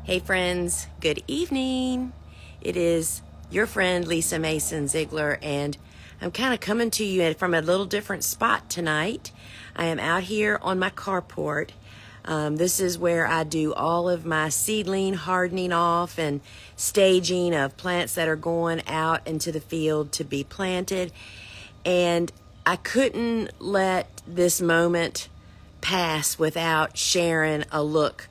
Hey friends, good evening. It is your friend Lisa Mason Ziegler, and I'm kind of coming to you from a little different spot tonight. I am out here on my carport. This is where I do all of my seedling hardening off and staging of plants that are going out into the field to be planted. And I couldn't let this moment pass without sharing a look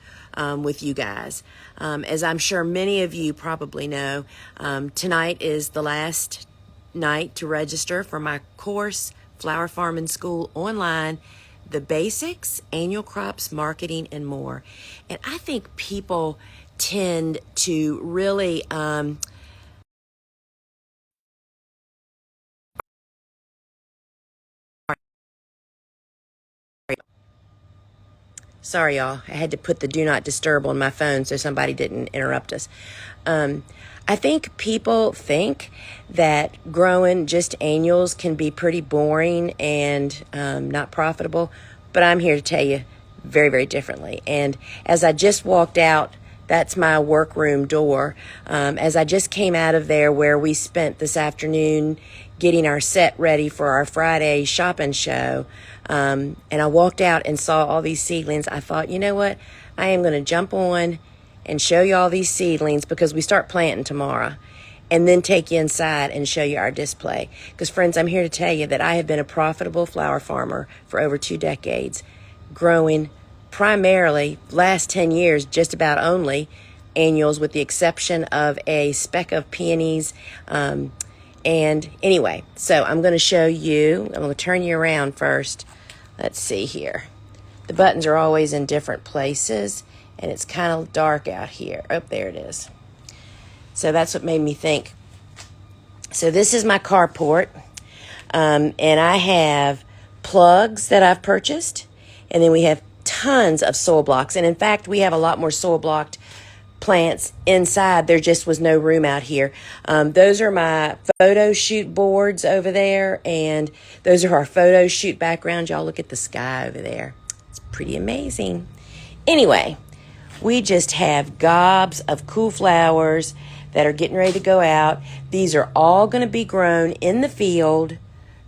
with you guys. As I'm sure many of you probably know, tonight is the last night to register for my course, Flower Farming School Online, The Basics, Annual Crops, Marketing, and More. And I think people tend to really sorry, y'all. I had to put the do not disturb on my phone so somebody didn't interrupt us. I think people think that growing just annuals can be pretty boring and not profitable, but I'm here to tell you very, very differently. And as I just walked out, that's my workroom door. As I just came out of there where we spent this afternoon getting our set ready for our Friday shopping show, and I walked out and saw all these seedlings, I thought, you know what? I am going to jump on and show you all these seedlings because we start planting tomorrow, and then take you inside and show you our display. Because, friends, I'm here to tell you that I have been a profitable flower farmer for over 2 decades, growing primarily, last 10 years, just about only annuals with the exception of a speck of peonies. And anyway, so I'm going to show you, I'm going to turn you around first. Let's see here. The buttons are always in different places, and it's kind of dark out here. Oh, there it is. So that's what made me think. So this is my carport, and I have plugs that I've purchased, and then we have tons of soil blocks. And in fact, we have a lot more soil blocked plants inside. There just was no room out here. Those are my photo shoot boards over there, and those are our photo shoot backgrounds. Y'all look at the sky over there. It's pretty amazing. Anyway, we just have gobs of cool flowers that are getting ready to go out. These are all going to be grown in the field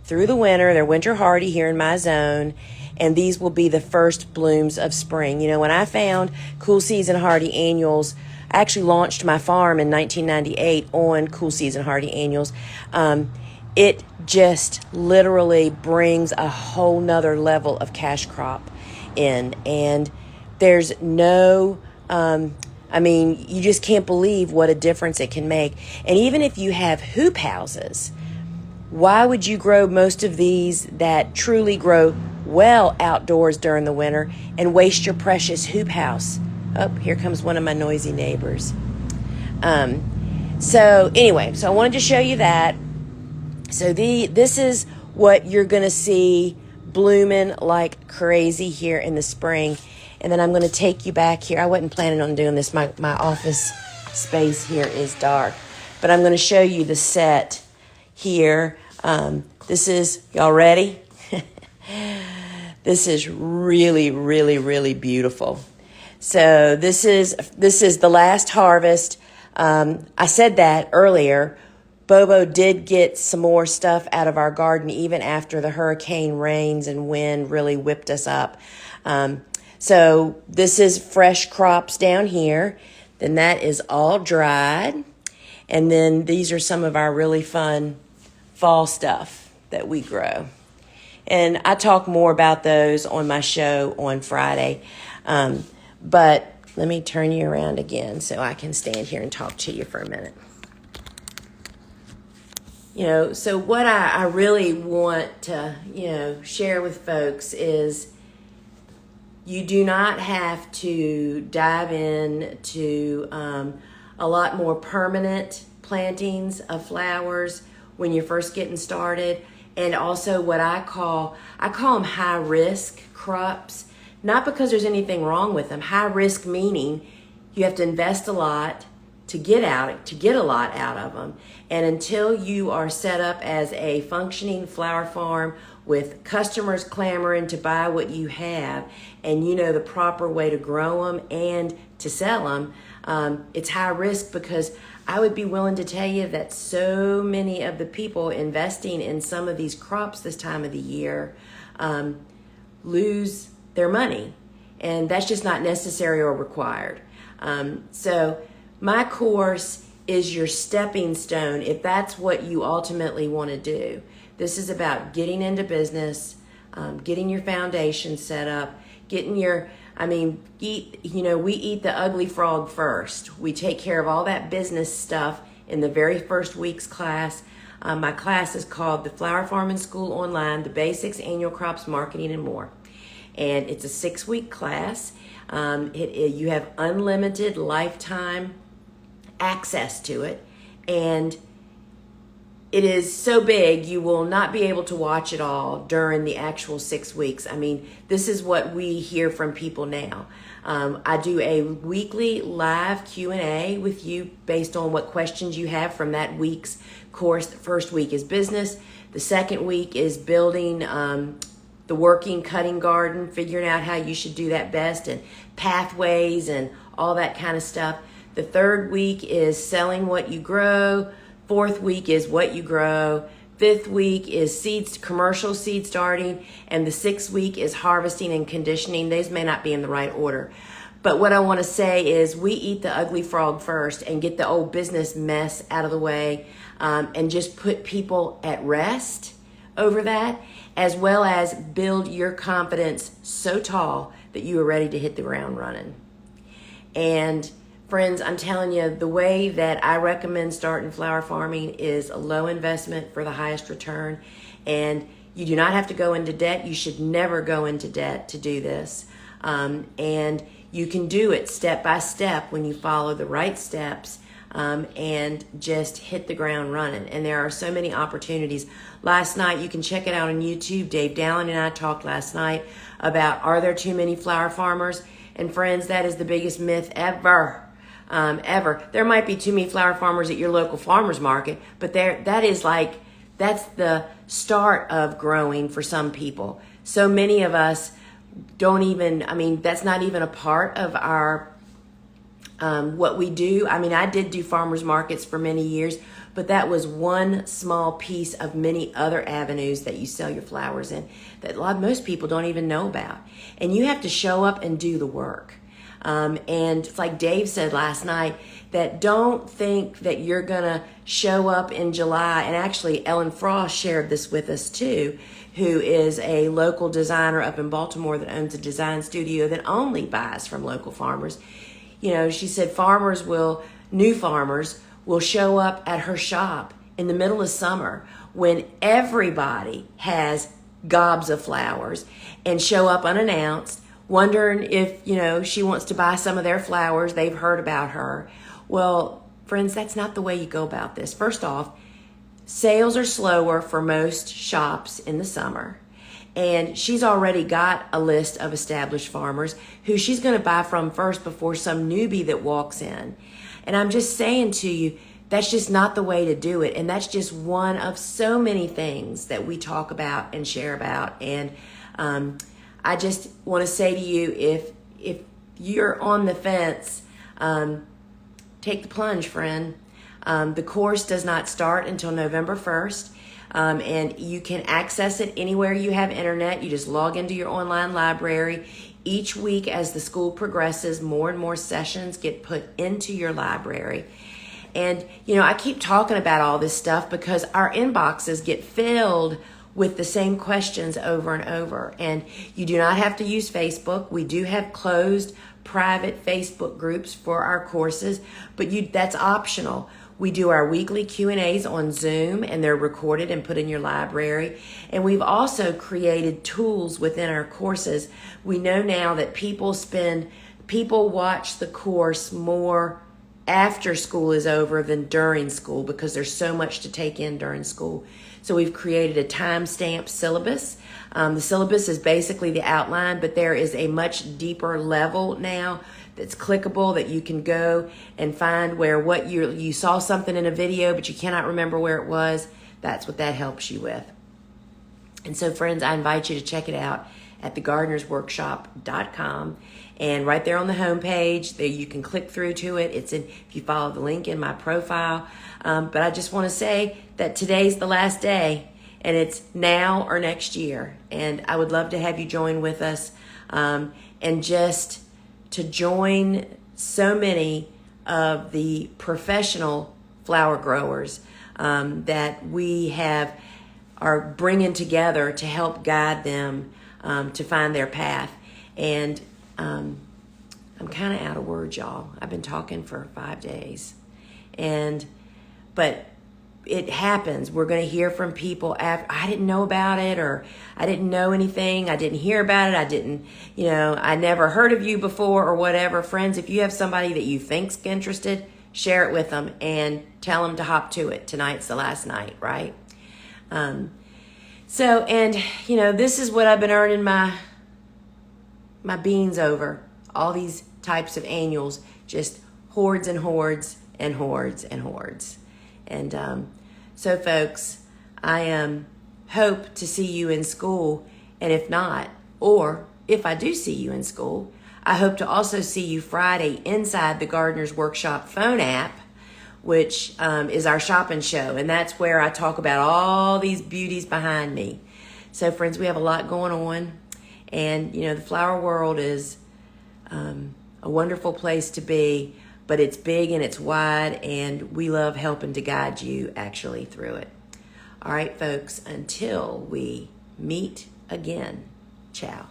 through the winter. They're winter hardy here in my zone, and these will be the first blooms of spring. You know, when I found Cool Season Hardy Annuals, I actually launched my farm in 1998 on Cool Season Hardy Annuals. It just literally brings a whole nother level of cash crop in, and there's no, you just can't believe what a difference it can make. And even if you have hoop houses, why would you grow most of these that truly grow well outdoors during the winter and waste your precious hoop house? Oh, here comes one of my noisy neighbors. So anyway, so I wanted to show you that. So this is what you're going to see blooming like crazy here in the spring. And then I'm going to take you back here. I wasn't planning on doing this. My office space here is dark. But I'm going to show you the set here. This is, y'all ready? This is really, really, really beautiful. So this is the last harvest. I said that earlier. Bobo did get some more stuff out of our garden even after the hurricane rains and wind really whipped us up. So this is fresh crops down here. Then that is all dried. And then these are some of our really fun fall stuff that we grow. And I talk more about those on my show on Friday. But let me turn you around again so I can stand here and talk to you for a minute. You know, so what I really want to, share with folks is you do not have to dive in to a lot more permanent plantings of flowers when you're first getting started. And also what I call them high risk crops, not because there's anything wrong with them. High risk meaning you have to invest a lot to get a lot out of them. And until you are set up as a functioning flower farm with customers clamoring to buy what you have, and you know the proper way to grow them and to sell them, it's high risk, because I would be willing to tell you that so many of the people investing in some of these crops this time of the year lose their money, and that's just not necessary or required. So my course is your stepping stone if that's what you ultimately want to do. This is about getting into business, getting your foundation set up, getting your, we eat the ugly frog first. We take care of all that business stuff in the very first week's class. My class is called the Flower Farming School Online, the Basics, Annual Crops, Marketing, and More. And it's a 6-week class. You have unlimited lifetime access to it, and it is so big you will not be able to watch it all during the actual 6 weeks. This is what we hear from people now. I do a weekly live Q&A with you based on what questions you have from that week's course. The first week is business. The second week is building the working cutting garden, figuring out how you should do that best, and pathways and all that kind of stuff. The third week is selling what you grow. Fourth week is what you grow. Fifth week is commercial seed starting. And the sixth week is harvesting and conditioning. These may not be in the right order. But what I want to say is we eat the ugly frog first and get the old business mess out of the way, and just put people at rest over that, as well as build your confidence so tall that you are ready to hit the ground running. And friends, I'm telling you, the way that I recommend starting flower farming is a low investment for the highest return. And you do not have to go into debt. You should never go into debt to do this. And you can do it step by step when you follow the right steps, and just hit the ground running. And there are so many opportunities. Last night, you can check it out on YouTube. Dave Dallin and I talked last night about, are there too many flower farmers? And friends, that is the biggest myth ever. There might be too many flower farmers at your local farmer's market, but that's the start of growing for some people. So many of us don't even, that's not even a part of our, what we do. I did do farmers markets for many years, but that was one small piece of many other avenues that you sell your flowers in that most people don't even know about. And you have to show up and do the work. And it's like Dave said last night, that don't think that you're going to show up in July. And actually, Ellen Frost shared this with us too, who is a local designer up in Baltimore that owns a design studio that only buys from local farmers. She said new farmers will show up at her shop in the middle of summer when everybody has gobs of flowers, and show up unannounced, wondering if, she wants to buy some of their flowers. They've heard about her. Well, friends, that's not the way you go about this. First off, sales are slower for most shops in the summer. And she's already got a list of established farmers who she's going to buy from first before some newbie that walks in. And I'm just saying to you, that's just not the way to do it. And that's just one of so many things that we talk about and share about. And I just want to say to you, if you're on the fence, take the plunge, friend. The course does not start until November 1st, and you can access it anywhere you have internet. You just log into your online library. Each week as the school progresses, more and more sessions get put into your library. And, I keep talking about all this stuff because our inboxes get filled with the same questions over and over. And you do not have to use Facebook. We do have closed private Facebook groups for our courses, but that's optional. We do our weekly Q&As on Zoom, and they're recorded and put in your library. And we've also created tools within our courses. We know now that people watch the course more after school is over than during school, because there's so much to take in during school. So we've created a time-stamped syllabus. The syllabus is basically the outline, but there is a much deeper level now that's clickable, that you can go and find where you saw something in a video, but you cannot remember where it was. That's what that helps you with. And so, friends, I invite you to check it out at thegardenersworkshop.com. And right there on the homepage, there you can click through to it. It's in, if you follow the link in my profile. But I just want to say that today's the last day, and it's now or next year. And I would love to have you join with us, and just to join so many of the professional flower growers that we are bringing together to help guide them to find their path. And I'm kind of out of words, y'all. I've been talking for 5 days, but it happens. We're going to hear from people after. I didn't know about it, or I didn't know anything. I didn't hear about it. I never heard of you before, or whatever. Friends, if you have somebody that you think's interested, share it with them and tell them to hop to it. Tonight's the last night, right? This is what I've been earning my beans over. All these types of annuals, just hordes and hordes and hordes and hordes. And so, folks, I hope to see you in school. And if not, or if I do see you in school, I hope to also see you Friday inside the Gardener's Workshop phone app, which is our shopping show. And that's where I talk about all these beauties behind me. So, friends, we have a lot going on. And, the flower world is a wonderful place to be, but it's big and it's wide, and we love helping to guide you actually through it. All right, folks, until we meet again, ciao.